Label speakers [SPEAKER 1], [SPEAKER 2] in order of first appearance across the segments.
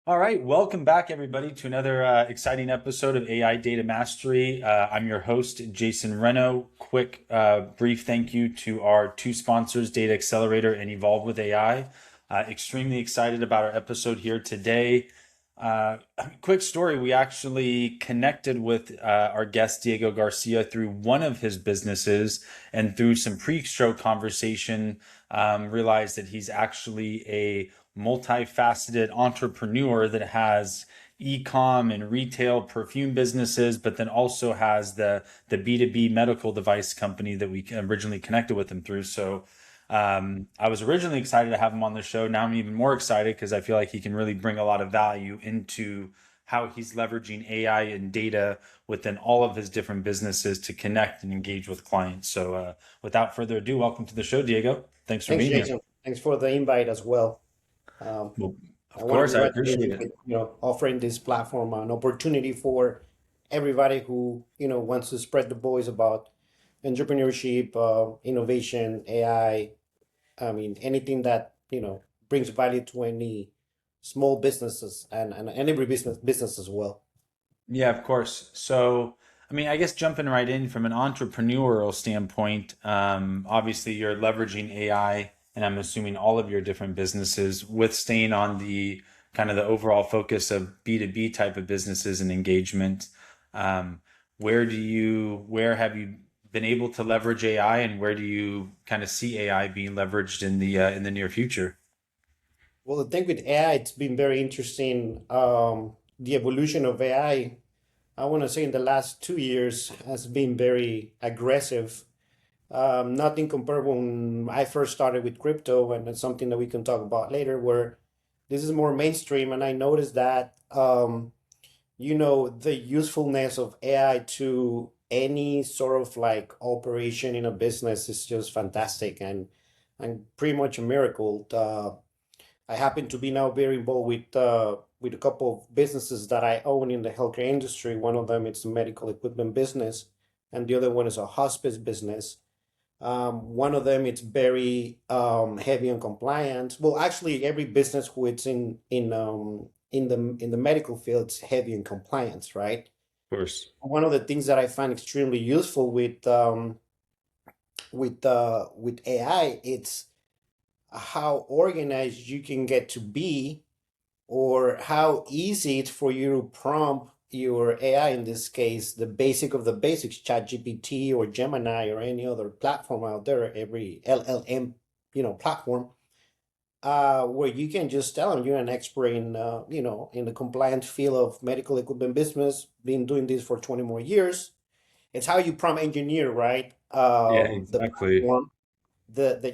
[SPEAKER 1] All right, welcome back, everybody, to another exciting episode of AI Data Mastery. I'm your host, Jason Renno. Quick, brief thank you to our two sponsors, Data Accelerator and Evolve with AI. Extremely excited about our episode here today. Quick story, we actually connected with our guest, Diego Garcia, through one of his businesses, and through some pre-show conversation, realized that he's actually a multifaceted entrepreneur that has ecom and retail perfume businesses, but then also has the B2B medical device company that we originally connected with him through. So I was originally excited to have him on the show. Now I'm even more excited because I feel like he can really bring a lot of value into how he's leveraging AI and data within all of his different businesses to connect and engage with clients. So without further ado, welcome to the show, Diego. Thanks for
[SPEAKER 2] Thanks,
[SPEAKER 1] being here.
[SPEAKER 2] Jason. Thanks for the invite as well. Um,
[SPEAKER 1] Well,
[SPEAKER 2] I
[SPEAKER 1] of
[SPEAKER 2] want to
[SPEAKER 1] course, I
[SPEAKER 2] congratulate
[SPEAKER 1] appreciate
[SPEAKER 2] you
[SPEAKER 1] it.
[SPEAKER 2] with, offering this platform an opportunity for everybody who, wants to spread the voice about entrepreneurship, innovation, AI. I mean, anything that, brings value to any small businesses and every business as well.
[SPEAKER 1] Yeah, of course. So, I mean, I guess jumping right in from an entrepreneurial standpoint, obviously you're leveraging AI, and I'm assuming all of your different businesses with staying on the kind of the overall focus of B2B type of businesses and engagement. Um, where have you been able to leverage AI, and where do you kind of see AI being leveraged in the near future?
[SPEAKER 2] Well, the thing with AI, it's been very interesting. The evolution of I want to say in the last 2 years has been very aggressive. Nothing comparable when I first started with crypto, and it's something that we can talk about later, where this is more mainstream. And I noticed that, the usefulness of AI to any sort of like operation in a business is just fantastic and pretty much a miracle. I happen to be now very involved with a couple of businesses that I own in the healthcare industry. One of them is a medical equipment business, and the other one is a hospice business. One of them it's very heavy on compliance. Well, actually, every business who it's in the medical field is heavy in compliance, right?
[SPEAKER 1] Of course.
[SPEAKER 2] One of the things that I find extremely useful with AI, it's how organized you can get to be, or how easy it's for you to prompt your AI, in this case, the basic of the basics, Chat GPT or Gemini or any other platform out there, every LLM, platform, where you can just tell them you're an expert in, in the compliance field of medical equipment business, been doing this for 20 more years. It's how you prompt engineer, right?
[SPEAKER 1] Yeah,
[SPEAKER 2] The
[SPEAKER 1] exactly.
[SPEAKER 2] platform,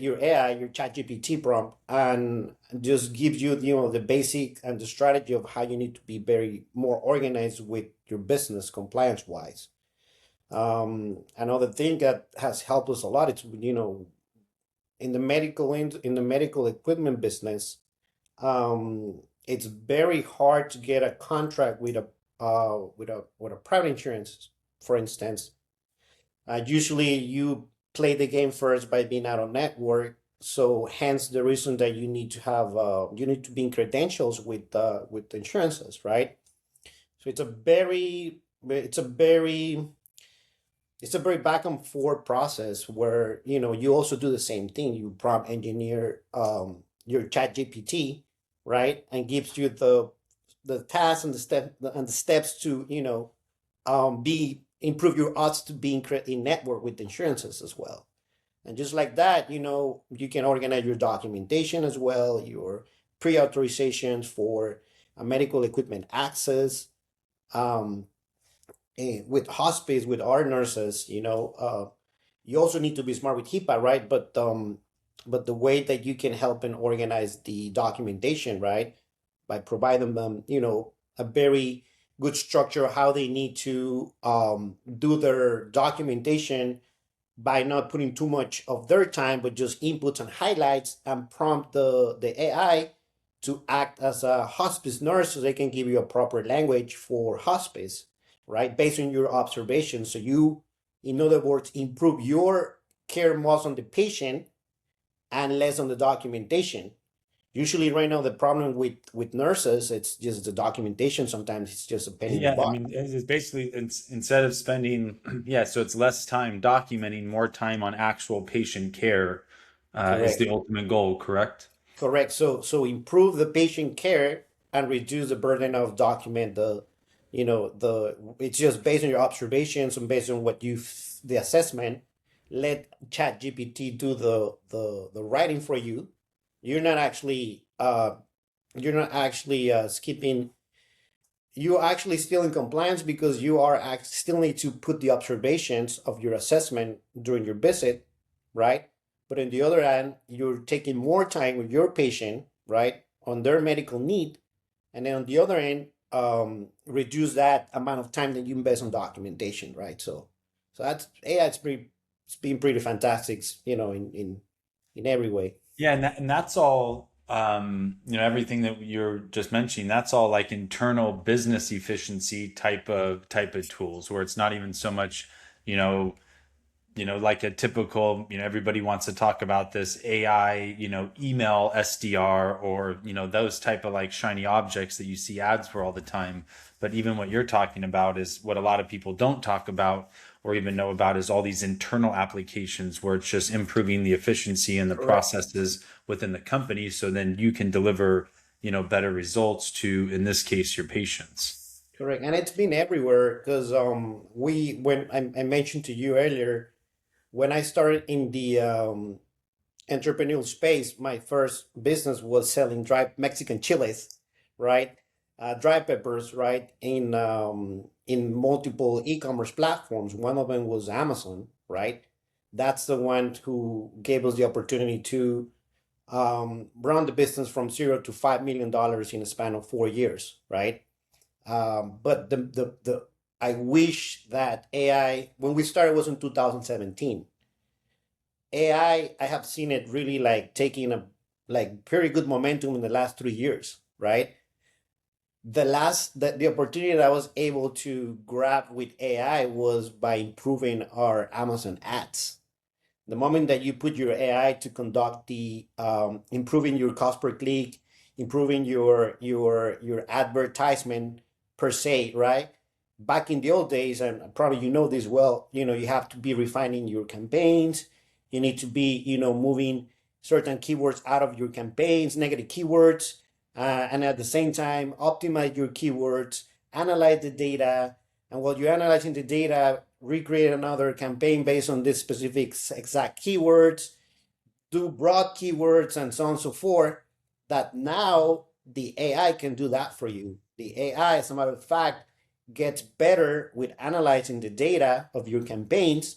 [SPEAKER 2] your AI, your Chat GPT prompt, and just gives you, the basic and the strategy of how you need to be very more organized with your business compliance wise. Another thing that has helped us a lot, it's, in the medical equipment business, it's very hard to get a contract with a private insurance, for instance. Usually you play the game first by being out on network. So hence the reason that you need to be in credentials with insurances, right? So it's a very back and forth process where you also do the same thing. You prompt engineer your Chat GPT, right, and gives you the tasks and the steps to be improve your odds to be in network with insurances as well. And just like that, you can organize your documentation as well, your pre-authorizations for medical equipment access. Um, with hospice, with our nurses, you also need to be smart with HIPAA, right? But the way that you can help and organize the documentation, right, by providing them, a very good structure of how they need to do their documentation, by not putting too much of their time, but just inputs and highlights, and prompt the AI to act as a hospice nurse so they can give you a proper language for hospice, right? Based on your observations. So you, in other words, improve your care most on the patient and less on the documentation. Usually right now the problem with nurses, it's just the documentation. Sometimes it's just a pain in the
[SPEAKER 1] Yeah, I
[SPEAKER 2] butt.
[SPEAKER 1] mean, it's basically instead of spending, yeah, so it's less time documenting, more time on actual patient care, is
[SPEAKER 2] Correct.
[SPEAKER 1] the ultimate goal, correct?
[SPEAKER 2] Correct. So improve the patient care and reduce the burden of document the, the it's just based on your observations and based on what the assessment. Let Chat GPT do the writing for you. You're not actually skipping. You're actually still in compliance because you are still need to put the observations of your assessment during your visit, right? But on the other hand, you're taking more time with your patient, right, on their medical need, and then on the other end, reduce that amount of time that you invest on documentation, right? So that's AI. It's been pretty fantastic, in every way.
[SPEAKER 1] Yeah, and that's all, everything that you're just mentioning, that's all like internal business efficiency type of tools where it's not even so much, you know, like a typical, everybody wants to talk about this AI, email SDR or, those type of like shiny objects that you see ads for all the time. But even what you're talking about is what a lot of people don't talk about or even know about is all these internal applications where it's just improving the efficiency and the
[SPEAKER 2] Correct.
[SPEAKER 1] processes within the company. So then you can deliver, better results to, in this case, your patients.
[SPEAKER 2] Correct. And it's been everywhere because when I mentioned to you earlier, when I started in the entrepreneurial space, my first business was selling dry Mexican chilies, right? Dry peppers, right? In multiple e-commerce platforms. One of them was Amazon, right? That's the one who gave us the opportunity to run the business from $0 to $5 million in a span of 4 years, right? But the I wish that AI, when we started, was in 2017. I have seen it really like taking a like very good momentum in the last 3 years, right? The opportunity that I was able to grab with AI was by improving our Amazon ads. The moment that you put your AI to conduct the improving your cost per click, improving your advertisement per se, right? Back in the old days, and probably you know this well, you have to be refining your campaigns. You need to be, moving certain keywords out of your campaigns, negative keywords, and at the same time optimize your keywords, analyze the data, and while you're analyzing the data, recreate another campaign based on this specific exact keywords, do broad keywords, and so on and so forth. That now the AI can do that for you. The AI, as a matter of fact, gets better with analyzing the data of your campaigns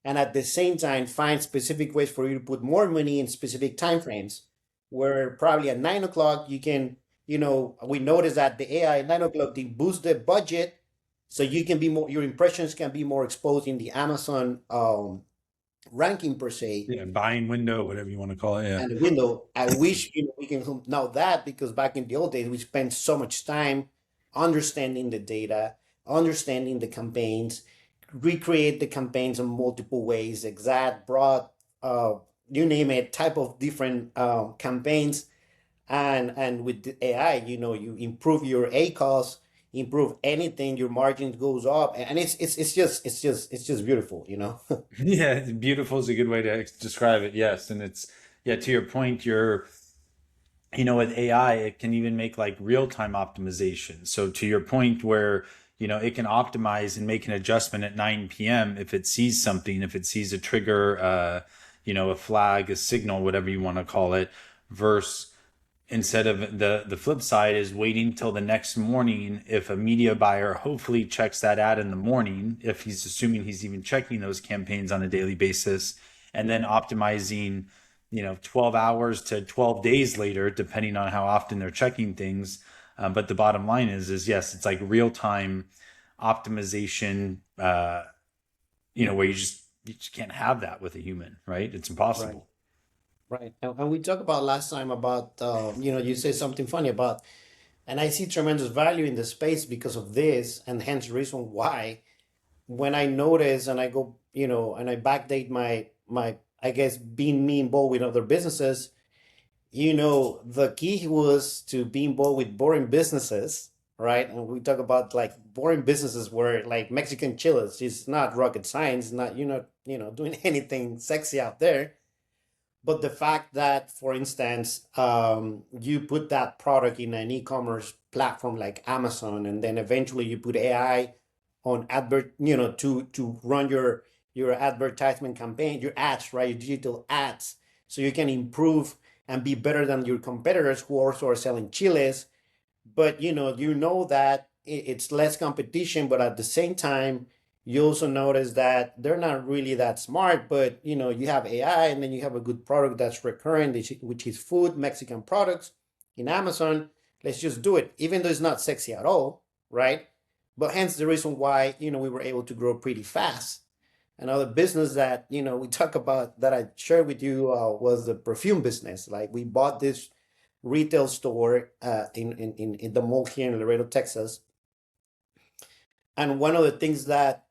[SPEAKER 2] and at the same time find specific ways for you to put more money in specific time frames where probably at 9 o'clock you can, we notice that the AI at 9 o'clock, they boost the budget so you can be more, your impressions can be more exposed in the Amazon ranking per se
[SPEAKER 1] Yeah, buying window, whatever you want to call it. Yeah.
[SPEAKER 2] and the window. I wish we can know that because back in the old days we spent so much time understanding the data, understanding the campaigns, recreate the campaigns in multiple ways, exact, broad, uh, you name it, type of different campaigns. And with the AI, you improve your A cost, improve anything, your margin goes up, and it's just beautiful.
[SPEAKER 1] Yeah, beautiful is a good way to describe it. Yes, and it's yeah, to your point, with AI, it can even make like real-time optimization. So to your point where, it can optimize and make an adjustment at 9 p.m. if it sees something, if it sees a trigger, a flag, a signal, whatever you want to call it, versus instead of the flip side is waiting till the next morning if a media buyer hopefully checks that ad in the morning if he's assuming he's even checking those campaigns on a daily basis and then optimizing 12 hours to 12 days later depending on how often they're checking things. But the bottom line is yes, it's like real time optimization, where you just can't have that with a human, right? It's
[SPEAKER 2] Right.
[SPEAKER 1] impossible.
[SPEAKER 2] Right. And we talked about last time about, you said something funny about, and I see tremendous value in the space because of this, and hence the reason why when I notice and I go, and I backdate my, I guess being me involved with other businesses, the key was to be involved with boring businesses, right? And we talk about like boring businesses where like Mexican chillers, it's not rocket science, not doing anything sexy out there. But the fact that, for instance, you put that product in an e-commerce platform like Amazon, and then eventually you put AI on to run your advertisement campaign, your ads, right? Your digital ads, so you can improve and be better than your competitors who also are selling chiles. But that it's less competition, but at the same time, you also notice that they're not really that smart. But you have AI, and then you have a good product that's recurring, which is food, Mexican products in Amazon. Let's just do it, even though it's not sexy at all, right? But hence the reason why we were able to grow pretty fast. Another business that we talk about that I shared with you was the perfume business. Like, we bought this retail store in the mall here in Laredo, Texas. And one of the things that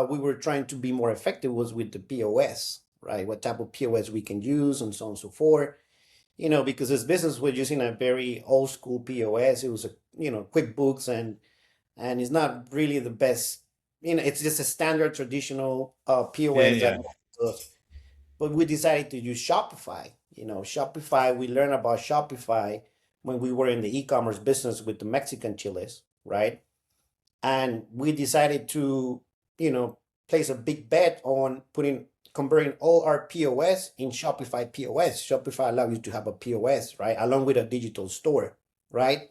[SPEAKER 2] we were trying to be more effective was with the POS, right? What type of POS we can use, and so on and so forth. Because this business was using a very old school POS. It was QuickBooks, and it's not really the best. It's just a standard traditional
[SPEAKER 1] Yeah,
[SPEAKER 2] POS
[SPEAKER 1] yeah.
[SPEAKER 2] that. But we decided to use Shopify. Shopify. We learned about Shopify when we were in the e-commerce business with the Mexican chiles, right? And we decided to place a big bet on converting all our POS in Shopify POS. Shopify allows you to have a POS, right, along with a digital store, right?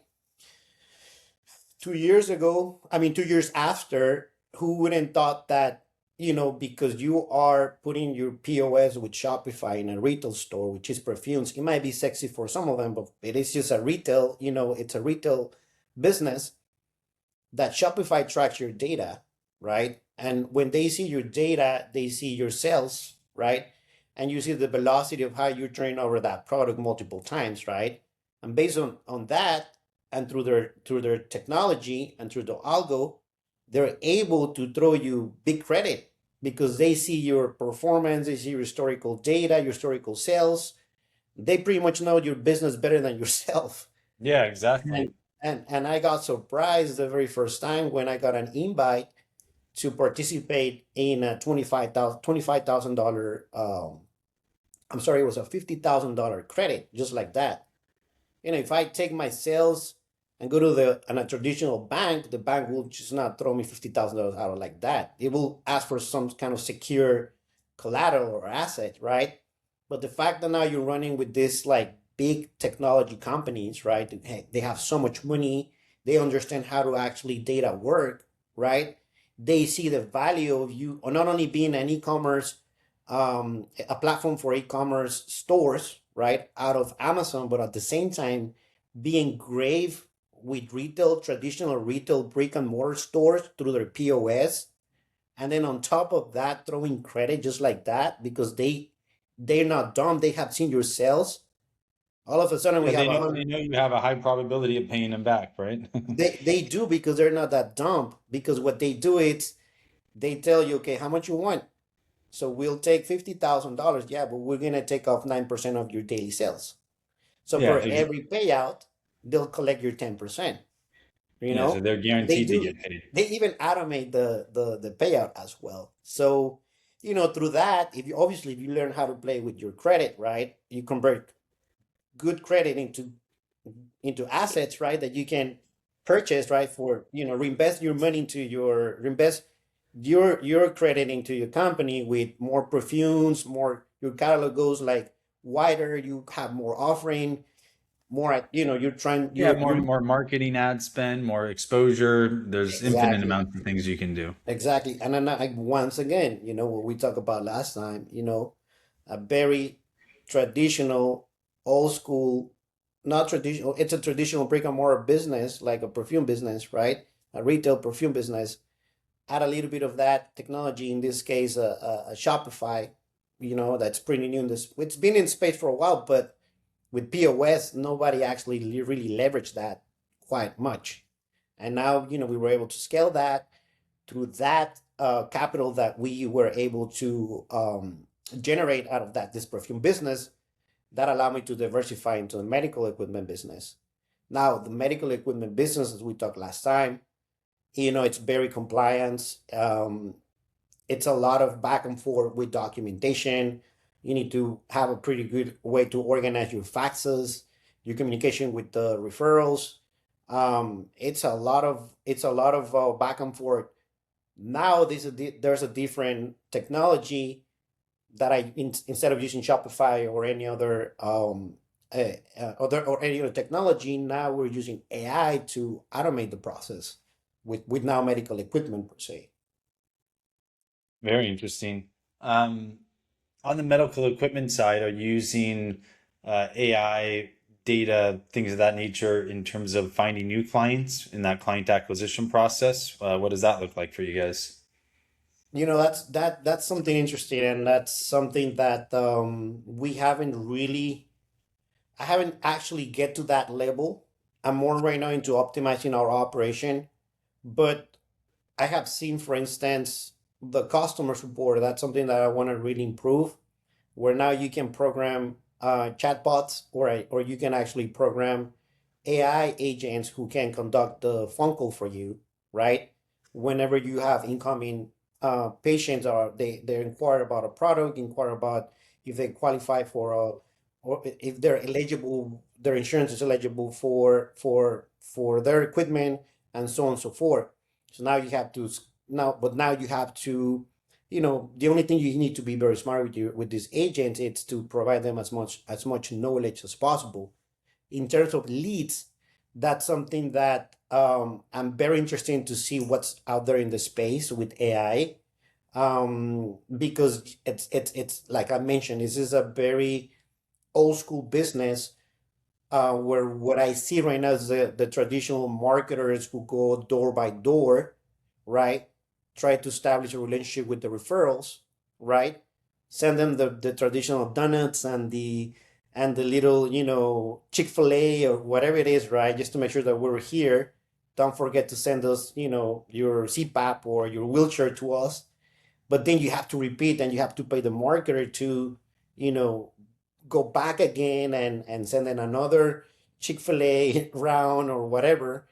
[SPEAKER 2] 2 years ago, I mean 2 years after, who wouldn't thought that, because you are putting your POS with Shopify in a retail store, which is perfumes, it might be sexy for some of them, but it is just a retail, it's a retail business, that Shopify tracks your data, right? And when they see your data, they see your sales, right? And you see the velocity of how you train over that product multiple times, right? And based on that, and through their technology and through the algo, they're able to throw you big credit because they see your performance, they see your historical data, your historical sales. They pretty much know your business better than yourself.
[SPEAKER 1] Yeah, exactly.
[SPEAKER 2] And I got surprised the very first time when I got an invite to participate in a $25,000. I'm sorry, it was a $50,000 credit, just like that. If I take my sales and go to a traditional bank, the bank will just not throw me $50,000 out like that. It will ask for some kind of secure collateral or asset, right? But the fact that now you're running with this like big technology companies, right? They have so much money. They understand how to actually data work, right? They see the value of you, or not only being an e-commerce, a platform for e-commerce stores, right, out of Amazon, but at the same time being engraved with traditional retail brick and mortar stores through their POS. And then on top of that, throwing credit just like that, because they're not dumb. They have seen your sales. All of a sudden we
[SPEAKER 1] Yeah,
[SPEAKER 2] have
[SPEAKER 1] they
[SPEAKER 2] a
[SPEAKER 1] know
[SPEAKER 2] hundred.
[SPEAKER 1] they know you have a high probability of paying them back, right?
[SPEAKER 2] They do, because they're not that dumb. Because what they do is they tell you, okay, how much you want? So we'll take $50,000. Yeah, but we're gonna take off 9% of your daily sales. So
[SPEAKER 1] Yeah,
[SPEAKER 2] for every payout, they'll collect your 10%. You
[SPEAKER 1] yeah, so
[SPEAKER 2] know,
[SPEAKER 1] they're
[SPEAKER 2] they
[SPEAKER 1] guaranteed to
[SPEAKER 2] do.
[SPEAKER 1] get paid.
[SPEAKER 2] They even automate the payout as well. So through that, if you learn how to play with your credit, right, you convert good credit into assets, right, that you can purchase, right, for reinvest your money into reinvest your credit into your company with more perfumes, more, your catalog goes like wider, you have more offering, more, you're trying,
[SPEAKER 1] Yeah,
[SPEAKER 2] you're
[SPEAKER 1] more marketing ad spend, more exposure. There's infinite
[SPEAKER 2] exactly.
[SPEAKER 1] amounts of things you can do.
[SPEAKER 2] Exactly. And then once again, what we talked about last time, a very traditional, old school, not traditional, it's a traditional brick and mortar business, like a perfume business, right? A retail perfume business. Add a little bit of that technology, in this case, a Shopify, that's pretty new in this. It's been in space for a while, but with POS, nobody actually really leveraged that quite much. And now, we were able to scale that through that capital that we were able to generate out of this perfume business. that allowed me to diversify into the medical equipment business. Now, the medical equipment business, as we talked last time, it's very compliance. It's a lot of back and forth with documentation. You need to have a pretty good way to organize your faxes, your communication with the referrals. It's a lot of back and forth. Now there's a different technology that instead of using Shopify or any or any other technology, now we're using AI to automate the process with now medical equipment per se.
[SPEAKER 1] Very interesting. Um, on the medical equipment side, are you using AI data, things of that nature in terms of finding new clients in that client acquisition process? What does that look like for you guys?
[SPEAKER 2] That's something interesting, and that's something that we haven't really. I haven't actually get to that level. I'm more right now into optimizing our operation, but I have seen, for instance, the customer support. That's something that I want to really improve. Where now you can program chatbots, or you can actually program AI agents who can conduct the phone call for you, right? Whenever you have incoming patients, or they inquire about a product, inquire about if they qualify for a, or if they're eligible, their insurance is eligible for their equipment, and so on and so forth. So now you have to now you have to, the only thing you need to be very smart with these agents is to provide them as much knowledge as possible. In terms of leads, that's something that I'm very interested to see what's out there in the space with AI, because it's like I mentioned, this is a very old school business, where what I see right now is the traditional marketers who go door by door, right? Try to establish a relationship with the referrals, right? Send them the traditional donuts and the little, Chick-fil-A or whatever it is, right? Just to make sure that we're here. Don't forget to send us, your CPAP or your wheelchair to us. But then you have to repeat, and you have to pay the marketer to, you know, go back again and send in another Chick-fil-A round or whatever,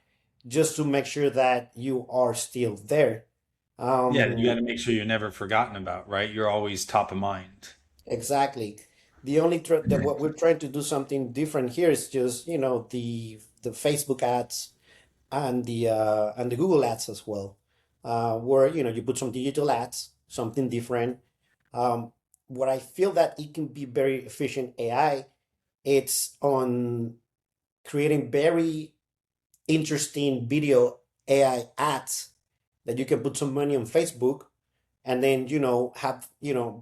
[SPEAKER 2] just to make sure that you are still there.
[SPEAKER 1] Yeah, you
[SPEAKER 2] Um,
[SPEAKER 1] got to make sure you're never forgotten about, right? You're always top of mind.
[SPEAKER 2] exactly. The only that what we're trying to do something different here is just, the Facebook ads and the Google ads as well, where you put some digital ads, something different. Um, what I feel that it can be very efficient AI, it's on creating very interesting video AI ads that you can put some money on Facebook, and then have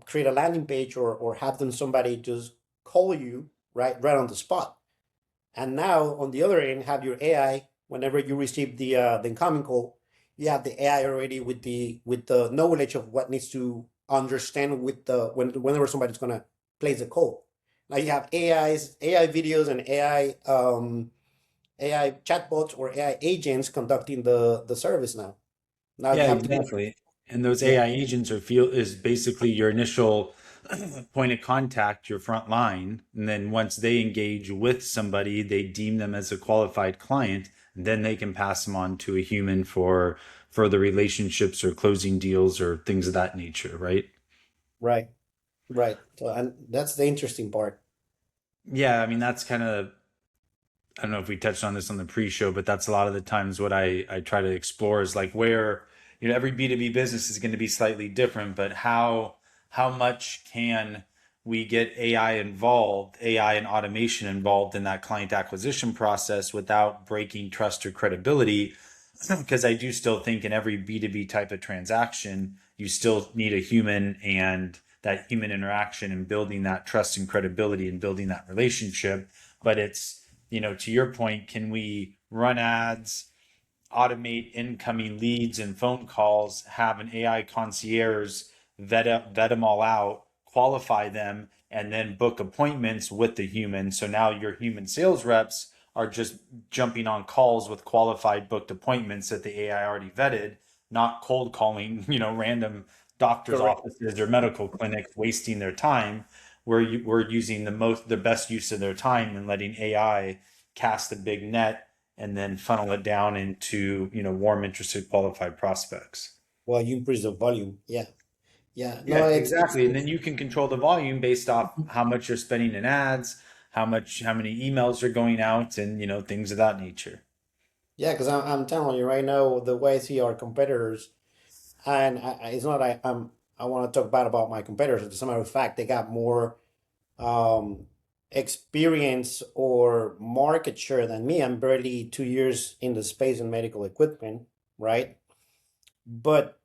[SPEAKER 2] create a landing page, or have them somebody just call you right on the spot. And now on the other end, have your AI. Whenever you receive the incoming call, you have the AI already with the knowledge of what needs to understand whenever somebody's gonna place a call. Now you have AI videos, and AI chatbots or AI agents conducting the service now. Now you
[SPEAKER 1] Yeah,
[SPEAKER 2] have to be.
[SPEAKER 1] exactly. And those
[SPEAKER 2] Yeah,
[SPEAKER 1] AI agents is basically your initial point of contact, your front line. And then once they engage with somebody, they deem them as a qualified client. Then they can pass them on to a human for further relationships or closing deals or things of that nature, right?
[SPEAKER 2] right, right. So, and that's the interesting part.
[SPEAKER 1] Yeah, I mean that's kind of, I don't know if we touched on this on the pre-show, but that's a lot of the times what I try to explore is like where, every B2B business is going to be slightly different, but how much can we get AI involved, AI and automation involved in that client acquisition process without breaking trust or credibility? Because I do still think in every B2B type of transaction, you still need a human and that human interaction and building that trust and credibility and building that relationship. But it's, to your point, can we run ads, automate incoming leads and phone calls, have an AI concierge vet them all out, qualify them, and then book appointments with the human. So now your human sales reps are just jumping on calls with qualified booked appointments that the AI already vetted, not cold calling, random doctors'
[SPEAKER 2] Correct.
[SPEAKER 1] offices or medical clinics, wasting their time. we're using the best use of their time and letting AI cast a big net and then funnel it down into, warm, interested, qualified prospects.
[SPEAKER 2] Well, you increase the volume. Yeah. Yeah.
[SPEAKER 1] Yeah,
[SPEAKER 2] No,
[SPEAKER 1] exactly. And then you can control the volume based off how much you're spending in ads, how many emails are going out, and things of that nature.
[SPEAKER 2] yeah, because I'm telling you right now, the way I see our competitors, and it's not I want to talk bad about my competitors. As a matter of fact, they got more um, experience or market share than me. I'm barely 2 years in the space in medical equipment, right? But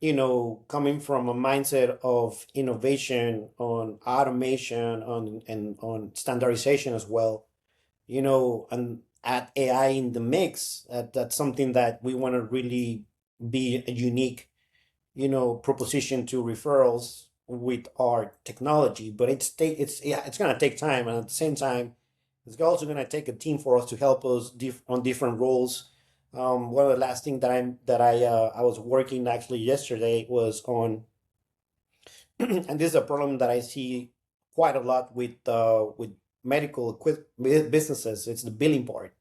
[SPEAKER 2] coming from a mindset of innovation on automation on standardization as well, and add AI in the mix, that's something that we want to really be a unique proposition to referrals with our technology. But it's going to take time, and at the same time it's also going to take a team for us to help us on different roles. One of the last thing that I was working actually yesterday was on and this is a problem that I see quite a lot with medical businesses. It's the billing part.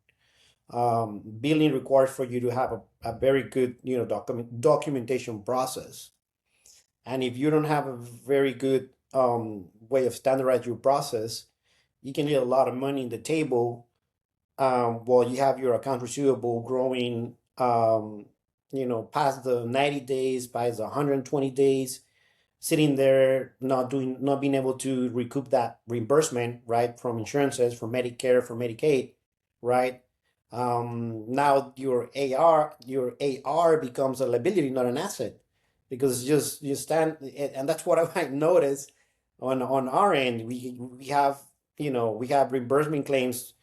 [SPEAKER 2] Billing requires for you to have a very good documentation process, and if you don't have a very good way of standardize your process, you can get a lot of money in the table while you have your account receivable growing past the 90 days, past the 120 days, sitting there not being able to recoup that reimbursement, right, from insurances, from Medicare, from Medicaid, right? Now your AR becomes a liability, not an asset, because it's just you stand, and that's what I might notice on our end. We have we have reimbursement claims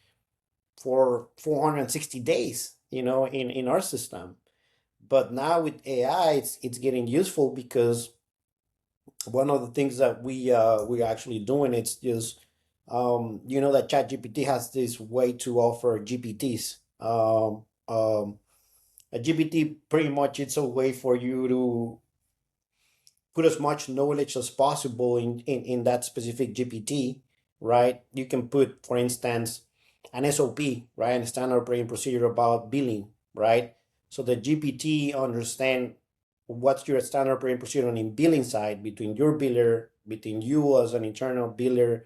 [SPEAKER 2] for 460 days, in our system. But now with AI, it's getting useful because one of the things that we're actually doing, it's just that ChatGPT has this way to offer GPTs. A GPT pretty much it's a way for you to put as much knowledge as possible in that specific GPT, right? You can put, for instance, an SOP, right? A standard operating procedure about billing, right? So the GPT understand what's your standard operating procedure on the billing side between your biller, between you as an internal biller,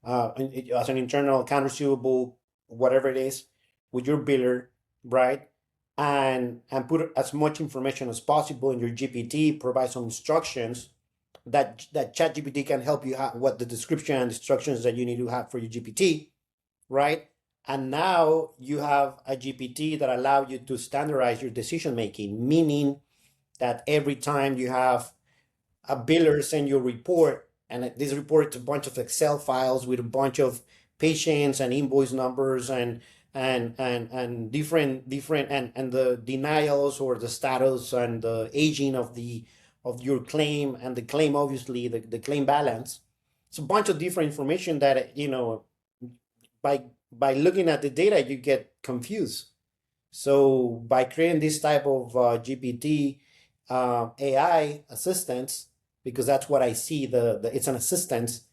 [SPEAKER 2] as an internal account receivable, whatever it is, with your biller, right? And put as much information as possible in your GPT, provide some instructions that ChatGPT can help you have what the description and instructions that you need to have for your GPT, right? And now you have a GPT that allow you to standardize your decision making, meaning that every time you have a biller send you a report, and this report is a bunch of Excel files with a bunch of patients and invoice numbers and different and the denials or the status and the aging of your claim, and the claim, obviously the claim balance. It's a bunch of different information that by looking at the data you get confused. So by creating this type of GPT AI assistance, because that's what I see, the it's an assistance.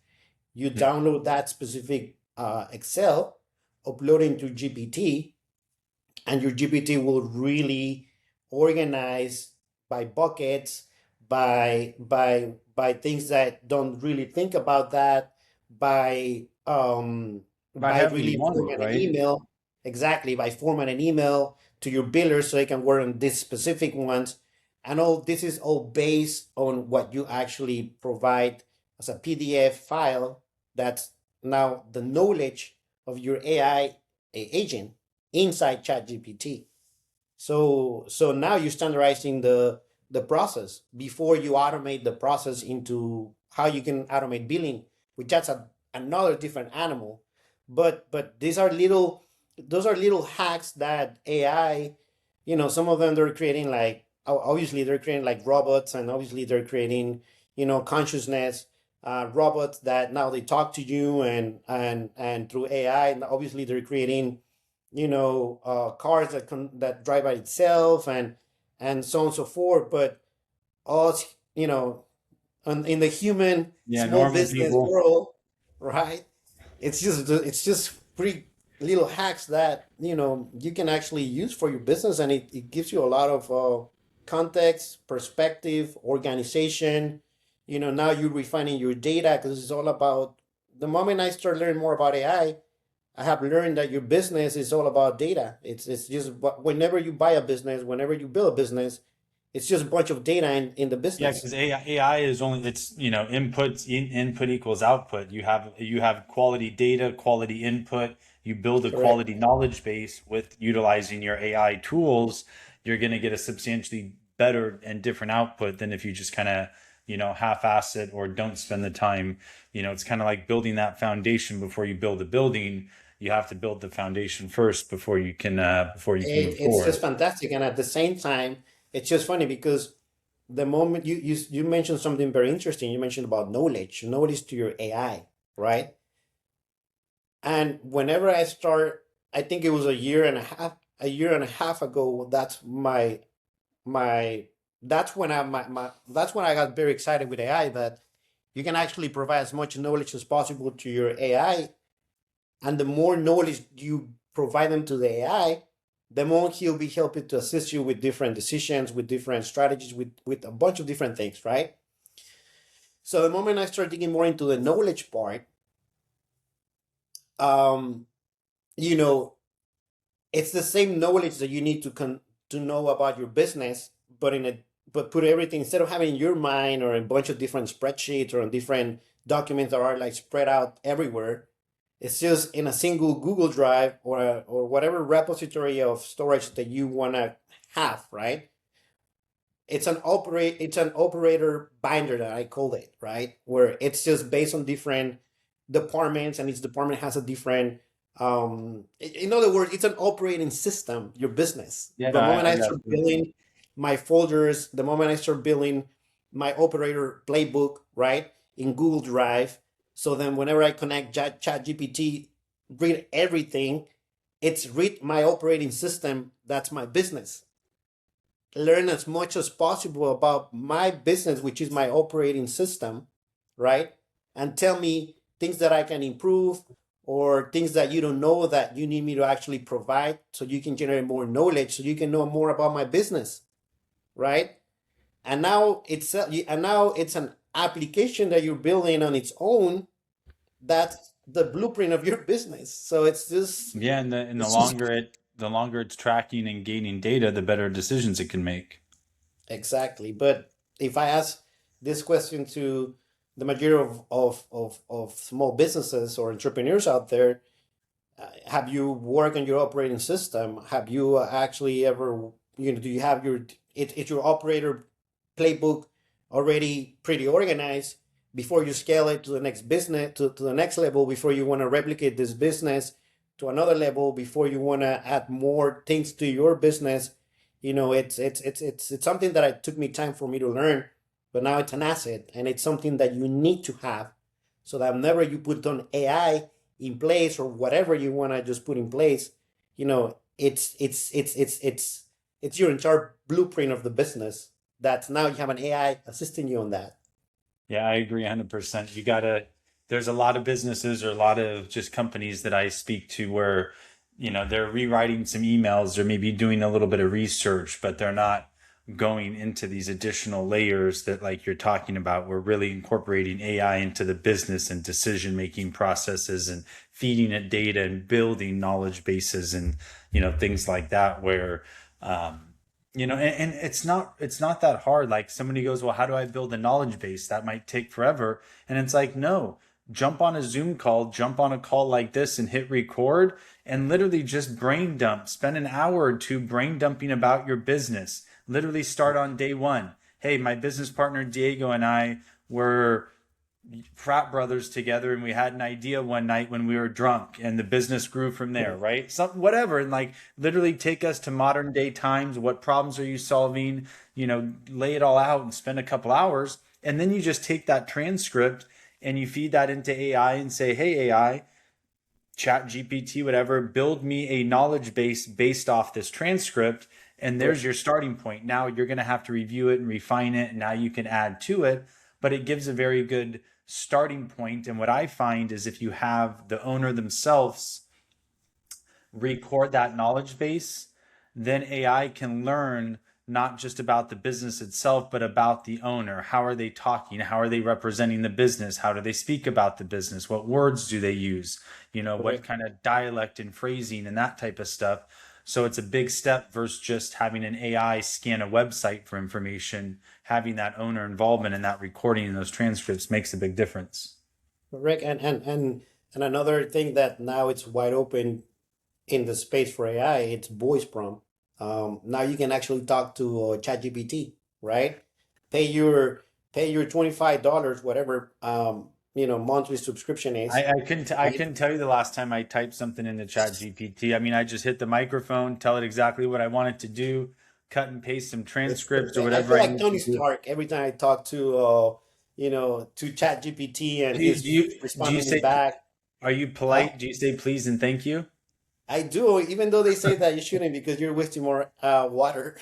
[SPEAKER 2] You download that specific Excel, upload into GPT, and your GPT will really organize by buckets, by things that don't really think about that, by
[SPEAKER 1] By
[SPEAKER 2] by
[SPEAKER 1] however you
[SPEAKER 2] really
[SPEAKER 1] want it,
[SPEAKER 2] formatting an
[SPEAKER 1] right?
[SPEAKER 2] email, exactly, by formatting an email to your biller so they can work on these specific ones. And all this is all based on what you actually provide as a PDF file. That's now the knowledge of your AI agent inside ChatGPT. So now you're standardizing the process before you automate the process into how you can automate billing, which that's another different animal. But those are little hacks that AI, some of them they're creating, like obviously they're creating like robots, and obviously they're creating consciousness robots that now they talk to you, and through AI, and obviously they're creating cars that drive by itself, and so on and so forth. But us, in the human
[SPEAKER 1] Yeah,
[SPEAKER 2] small
[SPEAKER 1] normal
[SPEAKER 2] business
[SPEAKER 1] people.
[SPEAKER 2] world, right? It's just pretty little hacks that you can actually use for your business, and it gives you a lot of context, perspective, organization. Now you're refining your data because it's all about. The moment I start learning more about I have learned that your business is all about data. It's just whenever you buy a business, whenever you build a business, it's just a bunch of data in the
[SPEAKER 1] Yeah,
[SPEAKER 2] business.
[SPEAKER 1] because AI is only it's input equals output. You have quality data, quality input. You build a
[SPEAKER 2] Correct.
[SPEAKER 1] quality knowledge base with utilizing your AI tools. You're going to get a substantially better and different output than if you just kind of half-ass it or don't spend the time. It's kind of like building that foundation before you build a building. You have to build the foundation first before you can move
[SPEAKER 2] It's
[SPEAKER 1] forward.
[SPEAKER 2] just fantastic, and at the same time, it's just funny because the moment you mentioned something very interesting. You mentioned about knowledge to your AI, right? And whenever I start, I think it was a year and a half ago. My that's when that's when I got very excited with AI, that you can actually provide as much knowledge as possible to your AI, and the more knowledge you provide them to the AI, the more he'll be helping to assist you with different decisions, with different strategies, with a bunch of different things, right? So the moment I start digging more into the knowledge part, um, you know, it's the same knowledge that you need to know about your business, but put everything, instead of having in your mind or a bunch of different spreadsheets or on different documents that are like spread out everywhere. It's just in a single Google Drive or whatever repository of storage that you want to have, right? It's an operator binder that I call it, right? Where it's just based on different departments, and each department has a different in other words, it's an operating system, your business.
[SPEAKER 1] Yeah, no,
[SPEAKER 2] The moment
[SPEAKER 1] I
[SPEAKER 2] I
[SPEAKER 1] got
[SPEAKER 2] start
[SPEAKER 1] you.
[SPEAKER 2] building my folders, the moment I start building my operator playbook, right, in Google Drive, so then whenever I connect Chat GPT, read everything, it's read my operating system, that's my business. Learn as much as possible about my business, which is my operating system, right? And tell me things that I can improve, or things that you don't know that you need me to actually provide, so you can generate more knowledge, so you can know more about my business, right? And now it's an application that you're building on its own. That's the blueprint of your business. So
[SPEAKER 1] Yeah, and the
[SPEAKER 2] it's just
[SPEAKER 1] longer it's tracking and gaining data, the better decisions it can make.
[SPEAKER 2] exactly. But if I ask this question to the majority of small businesses or entrepreneurs out there, have you worked on your operating system? Have you actually ever, do you have is your operator playbook already pretty organized before you scale it to the next business, to the next level, before you want to replicate this business to another level, before you want to add more things to your business? It's something that it took me time for me to learn, but now it's an asset, and it's something that you need to have, so that whenever you put on AI in place, or whatever you want to just put in place, it's your entire blueprint of the business, that now you have an AI assisting you on that.
[SPEAKER 1] Yeah, I agree 100%. There's a lot of businesses or a lot of just companies that I speak to where, they're rewriting some emails or maybe doing a little bit of research, but they're not going into these additional layers that like you're talking about. We're really incorporating AI into the business and decision making processes and feeding it data and building knowledge bases and, things like that where, and it's not that hard. Like somebody goes, well, how do I build a knowledge base? That might take forever. And it's like, no, jump on a Zoom call, jump on a call like this and hit record and literally just brain dump. Spend an hour or two brain dumping about your business. Literally start on day one. Hey, my business partner Diego and I were frat brothers together, and we had an idea one night when we were drunk, and the business grew from there, right? Something, whatever. And like literally take us to modern day times. What problems are you solving? Lay it all out and spend a couple hours. And then you just take that transcript and you feed that into AI and say, hey, AI, chat GPT, whatever, build me a knowledge base based off this transcript. And there's your starting point. Now you're going to have to review it and refine it. And now you can add to it, but it gives a very good starting point. And what I find is if you have the owner themselves record that knowledge base, then AI can learn not just about the business itself, but about the owner. How are they talking? How are they representing the business? How do they speak about the business? What words do they use? What
[SPEAKER 2] Correct.
[SPEAKER 1] kind of dialect and phrasing and that type of stuff. So it's a big step versus just having an AI scan a website for information. Having that owner involvement in that recording and those transcripts makes a big difference.
[SPEAKER 2] Correct. And another thing that now it's wide open in the space for AI, it's voice prompt. Now you can actually talk to ChatGPT, right? Pay your pay your $25, whatever monthly subscription is,
[SPEAKER 1] I
[SPEAKER 2] right?
[SPEAKER 1] couldn't tell you the last time I typed something into Chat GPT. I mean, I just hit the microphone, tell it exactly what I want it to do, cut and paste some
[SPEAKER 2] It's
[SPEAKER 1] transcripts or
[SPEAKER 2] perfect. I
[SPEAKER 1] whatever
[SPEAKER 2] feel
[SPEAKER 1] I
[SPEAKER 2] like
[SPEAKER 1] need to
[SPEAKER 2] Tony
[SPEAKER 1] do.
[SPEAKER 2] Stark every time I talk to ChatGPT and
[SPEAKER 1] Do you
[SPEAKER 2] he's
[SPEAKER 1] do you do you
[SPEAKER 2] responding me
[SPEAKER 1] say
[SPEAKER 2] back.
[SPEAKER 1] are you
[SPEAKER 2] Huh?
[SPEAKER 1] polite? Do you say please and thank you?
[SPEAKER 2] I do, even though they say that you shouldn't because you're wasting more water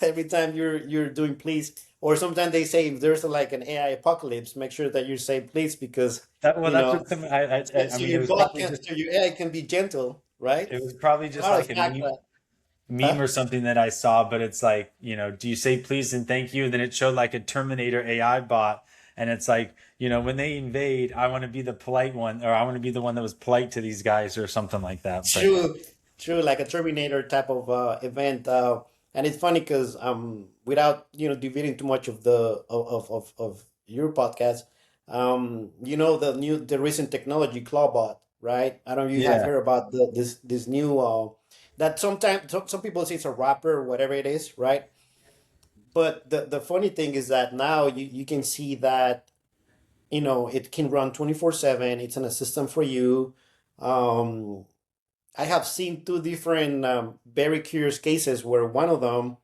[SPEAKER 2] every time you're doing please. Or sometimes they say if there's like an AI apocalypse, make sure that you say please because
[SPEAKER 1] Well,
[SPEAKER 2] you
[SPEAKER 1] that's
[SPEAKER 2] know
[SPEAKER 1] what some I
[SPEAKER 2] so
[SPEAKER 1] mean,
[SPEAKER 2] your bot can so your AI can be gentle, right?
[SPEAKER 1] it was probably
[SPEAKER 2] As a
[SPEAKER 1] just
[SPEAKER 2] matter
[SPEAKER 1] like
[SPEAKER 2] of
[SPEAKER 1] a
[SPEAKER 2] fact,
[SPEAKER 1] meme
[SPEAKER 2] huh?
[SPEAKER 1] or something that I saw, but it's like, do you say please and thank you? And then it showed like a Terminator AI bot. And it's like, when they invade, I want to be the polite one, or I want to be the one that was polite to these guys or something like that. But
[SPEAKER 2] True, true, like a Terminator type of event. And it's funny because without deviating too much of of your podcast, the recent technology Clawbot, right? I don't know if you have
[SPEAKER 1] yeah,
[SPEAKER 2] heard about this new that sometimes some people say it's a rapper or whatever it is, right? But the funny thing is that now you can see that it can run 24/7. It's an assistant for you. Um, I have seen two different very curious cases where one of them,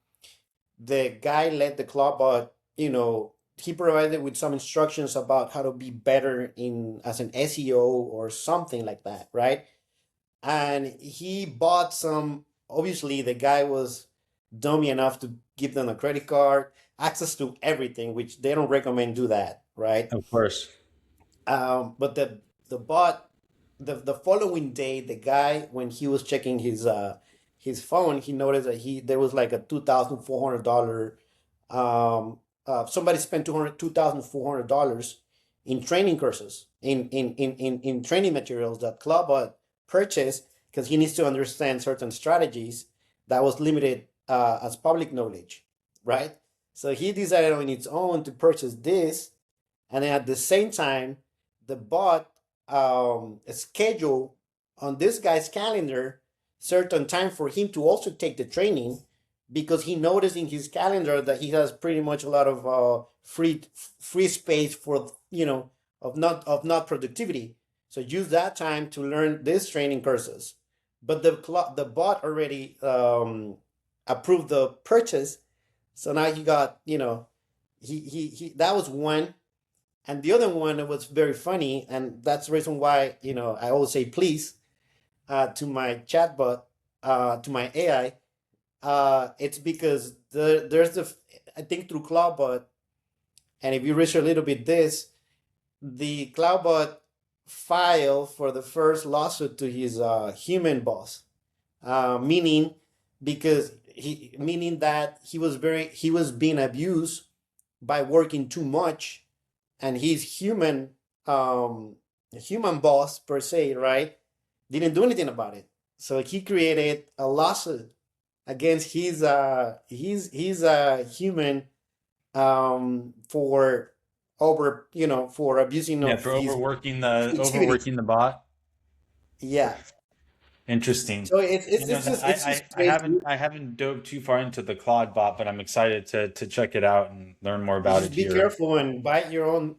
[SPEAKER 2] the guy let the clubbot, he provided with some instructions about how to be better in as an SEO or something like that, right? And he bought some, obviously the guy was dummy enough to give them a credit card, access to everything, which they don't recommend do that, right?
[SPEAKER 1] of course.
[SPEAKER 2] But the bot the following day, the guy when he was checking his phone, he noticed that he there was like a $2,400 somebody spent $2,400 in training courses in training materials that Clubbot purchased because he needs to understand certain strategies that was limited as public knowledge, right? So he decided on its own to purchase this, and then at the same time, the bot a schedule on this guy's calendar certain time for him to also take the training because he noticed in his calendar that he has pretty much a lot of free space for of not productivity. So use that time to learn this training courses. But the bot already approved the purchase, so now he got he that was one, and the other one was very funny, and that's the reason why I always say please to my chatbot, to my AI. It's because there's I think through Cloudbot, and if you research a little bit this, the Cloudbot filed for the first lawsuit to his human boss, meaning because meaning that he was being abused by working too much, and his human boss per se, right, didn't do anything about it. So he created a lawsuit against his human for for abusing
[SPEAKER 1] Yeah,
[SPEAKER 2] of
[SPEAKER 1] for
[SPEAKER 2] his productivity.
[SPEAKER 1] overworking the bot.
[SPEAKER 2] Yeah.
[SPEAKER 1] Interesting.
[SPEAKER 2] So it's just crazy.
[SPEAKER 1] I haven't dove too far into the Claude bot, but I'm excited to check it out and learn more
[SPEAKER 2] You
[SPEAKER 1] about
[SPEAKER 2] just
[SPEAKER 1] it
[SPEAKER 2] be
[SPEAKER 1] here.
[SPEAKER 2] careful and buy your own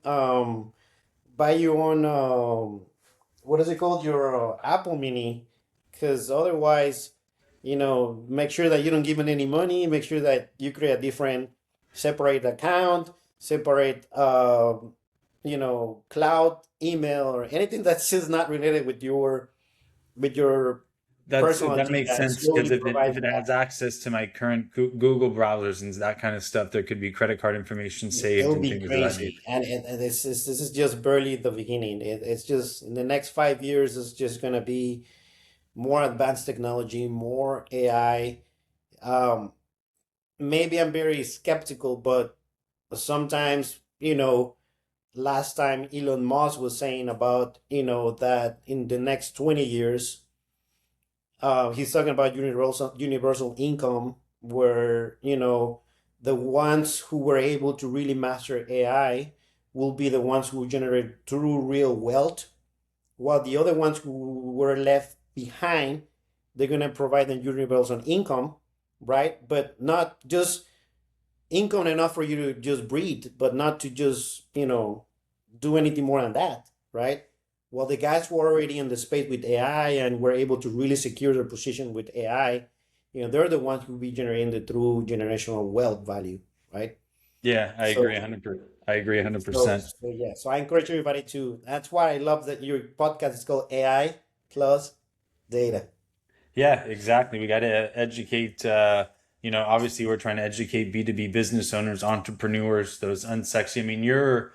[SPEAKER 2] what is it called, your Apple Mini, because otherwise, make sure that you don't give it any money. Make sure that you create a different separate account, separate cloud email or anything that's just not related with your personal
[SPEAKER 1] that makes
[SPEAKER 2] data
[SPEAKER 1] sense because
[SPEAKER 2] slowly
[SPEAKER 1] if
[SPEAKER 2] provides
[SPEAKER 1] it
[SPEAKER 2] that.
[SPEAKER 1] has access to my current Google browsers and that kind of stuff, there could be credit card information saved
[SPEAKER 2] It'll
[SPEAKER 1] and
[SPEAKER 2] be
[SPEAKER 1] things of that nature.
[SPEAKER 2] crazy, and this is just barely the beginning. It's just in the next 5 years, it's just gonna be more advanced technology, more AI. Um, Maybe I'm very skeptical, but sometimes, last time Elon Musk was saying about, that in the next 20 years, he's talking about universal income, where, the ones who were able to really master AI will be the ones who generate true real wealth, while the other ones who were left behind, they're going to provide them universal income, right? But not just income enough for you to just breathe, but not to just, do anything more than that, right? Well, the guys who are already in the space with AI and were able to really secure their position with AI, they're the ones who will be generating the true generational wealth value, right?
[SPEAKER 1] Yeah, I agree
[SPEAKER 2] So,
[SPEAKER 1] 100%. I agree
[SPEAKER 2] so,
[SPEAKER 1] 100%.
[SPEAKER 2] so yeah. So I encourage everybody to. That's why I love that your podcast is called AI plus data.
[SPEAKER 1] Yeah, exactly. We got to educate, obviously we're trying to educate B2B business owners, entrepreneurs, those unsexy. I mean, you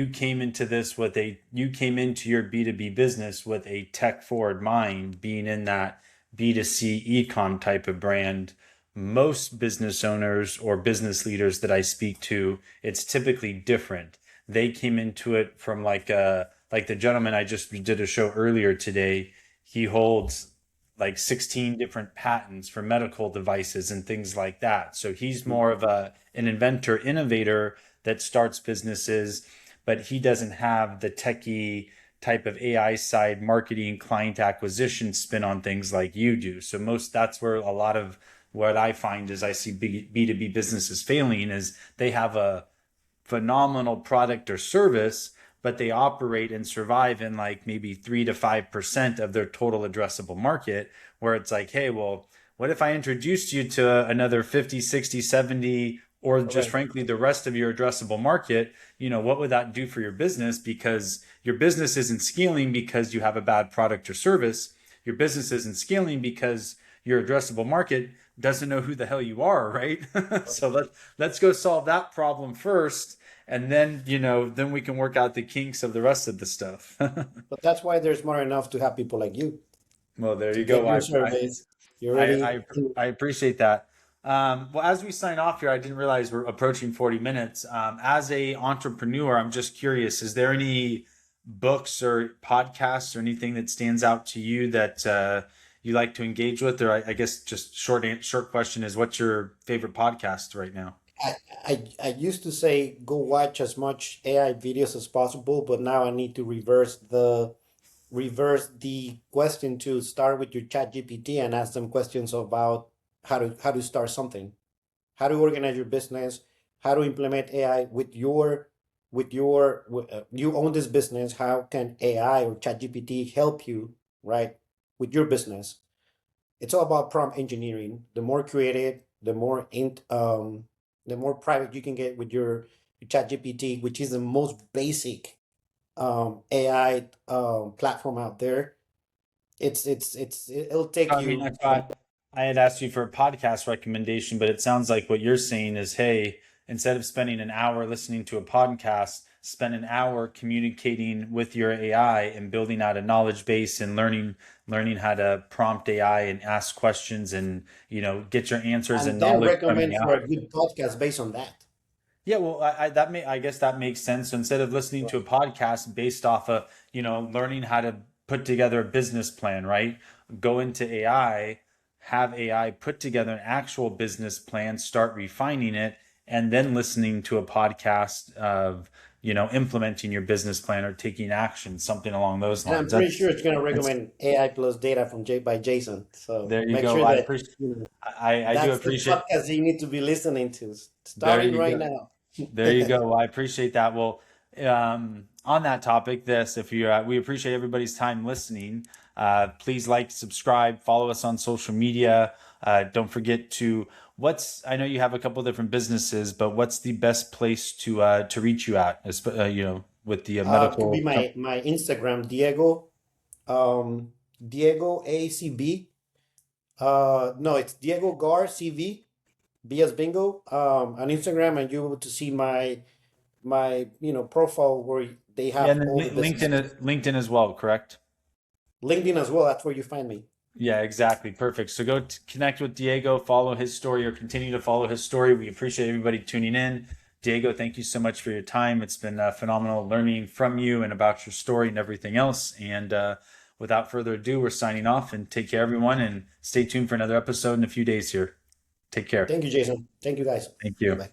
[SPEAKER 1] came into you came into your B2B business with a tech forward mind, being in that B2C ecom type of brand. Most business owners or business leaders that I speak to, it's typically different. They came into it from like the gentleman I just did a show earlier today. He holds like 16 different patents for medical devices and things like that. So he's more of an inventor, innovator that starts businesses, but he doesn't have the techie type of AI side marketing client acquisition spin on things like you do. So that's where a lot of what I find is I see B2B businesses failing is they have a phenomenal product or service, but they operate and survive in like maybe 3 to 5% of their total addressable market, where it's like, hey, well, what if I introduced you to another 50, 60, 70, or just
[SPEAKER 2] Correct.
[SPEAKER 1] frankly, the rest of your addressable market? What would that do for your business? Because your business isn't scaling because you have a bad product or service. Your business isn't scaling because your addressable market doesn't know who the hell you are, right? So let's go solve that problem first, and then then we can work out the kinks of the rest of the stuff.
[SPEAKER 2] But that's why there's more enough to have people like you
[SPEAKER 1] Well, there
[SPEAKER 2] to
[SPEAKER 1] you
[SPEAKER 2] get
[SPEAKER 1] go.
[SPEAKER 2] your surveys. You're
[SPEAKER 1] I,
[SPEAKER 2] already.
[SPEAKER 1] I, I appreciate that. Well, as we sign off here, I didn't realize we're approaching 40 minutes. As a entrepreneur, I'm just curious, is there any books or podcasts or anything that stands out to you that you like to engage with? Or I guess just short question is, what's your favorite podcast right now?
[SPEAKER 2] I used to say go watch as much AI videos as possible, but now I need to reverse the question to start with your chat GPT and ask them questions about how to start something, how to organize your business, how to implement AI you own this business. How can AI or chat GPT help you, right, with your business? It's all about prompt engineering. The more creative, the more private you can get with your chat GPT, which is the most basic AI platform out there. It'll take
[SPEAKER 1] I mean, I
[SPEAKER 2] you
[SPEAKER 1] thought I had asked you for a podcast recommendation, but it sounds like what you're saying is, hey, instead of spending an hour listening to a podcast, spend an hour communicating with your AI and building out a knowledge base and learning how to prompt AI and ask questions and get your answers
[SPEAKER 2] and
[SPEAKER 1] and
[SPEAKER 2] then
[SPEAKER 1] knowledge from
[SPEAKER 2] recommend for
[SPEAKER 1] AI.
[SPEAKER 2] a good podcast based on that.
[SPEAKER 1] Yeah, well, I guess that makes sense. So instead of listening to a podcast based off of, learning how to put together a business plan, right? Go into AI, have AI put together an actual business plan, start refining it, and then listening to a podcast of, implementing your business plan or taking action, something along those
[SPEAKER 2] And I'm
[SPEAKER 1] lines.
[SPEAKER 2] pretty sure it's going to
[SPEAKER 1] That's
[SPEAKER 2] recommend AI plus data from by Jason. So
[SPEAKER 1] There you
[SPEAKER 2] make
[SPEAKER 1] go.
[SPEAKER 2] sure
[SPEAKER 1] I
[SPEAKER 2] that
[SPEAKER 1] appreciate
[SPEAKER 2] you
[SPEAKER 1] I do
[SPEAKER 2] that's the
[SPEAKER 1] appreciate
[SPEAKER 2] podcast you need to be listening to
[SPEAKER 1] there
[SPEAKER 2] starting
[SPEAKER 1] you
[SPEAKER 2] right
[SPEAKER 1] go.
[SPEAKER 2] now.
[SPEAKER 1] There you go. Well, I appreciate that. Well, on that topic, if you we appreciate everybody's time listening. Please like, subscribe, follow us on social media. Don't forget to I know you have a couple different businesses, but what's the best place to reach you at? With the
[SPEAKER 2] Could be
[SPEAKER 1] medical.
[SPEAKER 2] my Instagram, Diego. Diego ACB. No, it's Diego Gar CV. B as bingo. On Instagram, and you're able to see my profile where they
[SPEAKER 1] Yeah,
[SPEAKER 2] have
[SPEAKER 1] and then
[SPEAKER 2] all the businesses.
[SPEAKER 1] LinkedIn as well, correct?
[SPEAKER 2] LinkedIn as well. That's where you find me.
[SPEAKER 1] Yeah, exactly. Perfect. So go connect with Diego, follow his story, or continue to follow his story. We appreciate everybody tuning in. Diego, thank you so much for your time. It's been phenomenal learning from you and about your story and everything else. And without further ado, we're signing off, and take care, everyone, and stay tuned for another episode in a few days here. Take care.
[SPEAKER 2] Thank you, Jason. Thank you, guys.
[SPEAKER 1] Thank
[SPEAKER 2] Bye
[SPEAKER 1] you.
[SPEAKER 2] bye.